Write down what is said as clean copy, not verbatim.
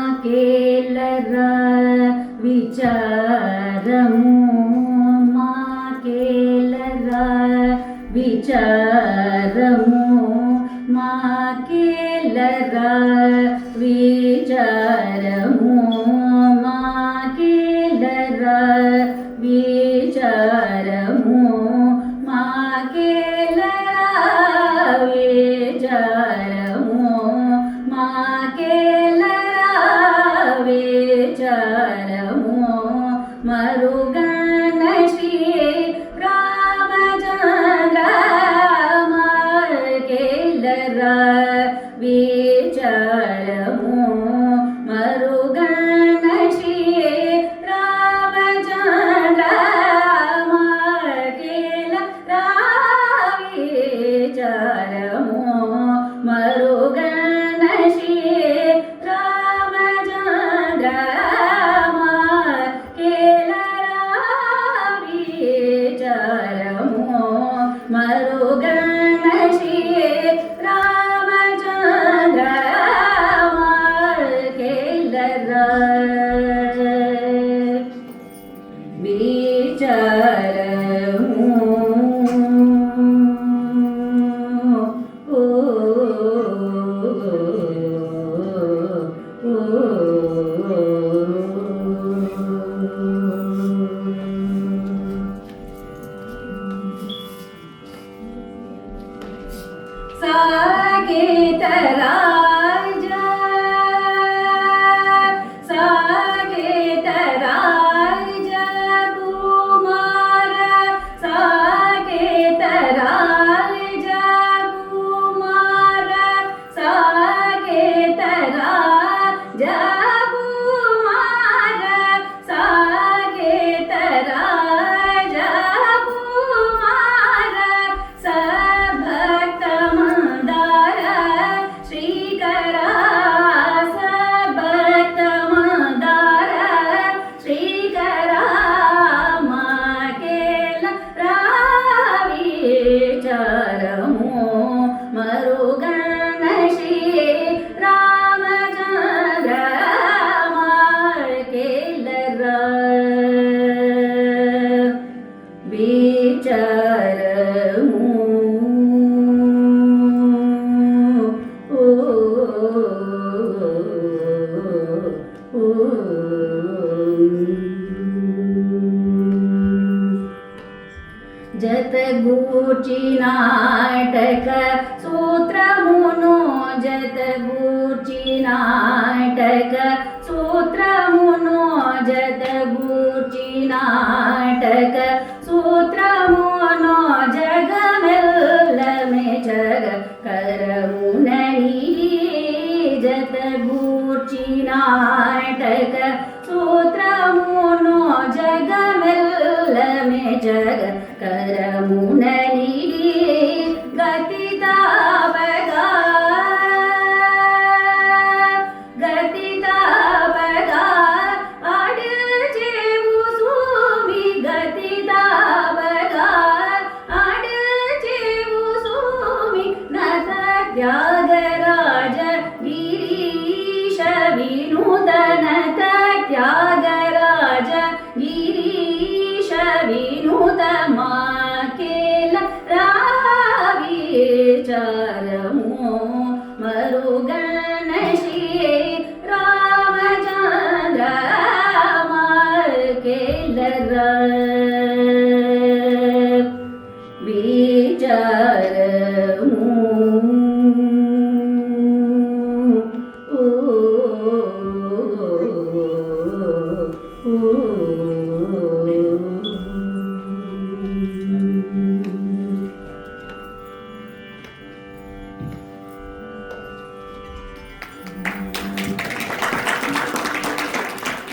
మాకేలర విచారము మాకేలర విచారము మాకేలర విచారము మాకేలర విచారము మాకేలర విచారము మాకేలర విచారము మరుగణ శ్రీ రామచంద్ర మాకేలర విచారము మరుగణ శ్రీ రామచంద్ర మాకేలర విచారము మరుగణ శ్రీ రామచంద్ర మాకేలర విచారము మరుగణ శ్రీ రామచంద్ర మాకేలర విచారము సాకేత రాజా సాకేత రాజా కుమార సాకేత రాజా కుమార సాకేత రాజా కుమార సాకేత రాజా కుమార సభక్త మందార శ్రీకర సభక్త మందార శ్రీకర మాకేలర విచారము మరుగణ శ్రీ రామచంద్ర మాకేలర విచారము జతగూర్చి నాటక సూత్రమును జతగూర్చి నాటక సూత్రమును జతగూర్చి నాటక సూత్రమును జగమెల్లమే జగ కరమునని జతగూర్చి నాటక సూత్రమును జగమెల్లమే జగ కరమునని గతితాపగా గతితాపగా ఆడిచేవు సూమి గతితాపగా ఆడిచేవు సూమి నత త్యాగరాజ గిరీశ వినూతనత త్యాగరాజ గిరీశ వినూత మాకేలర విచారము మరుగణ శ్రీ రామచంద్ర మాకేలర విచారము ఓ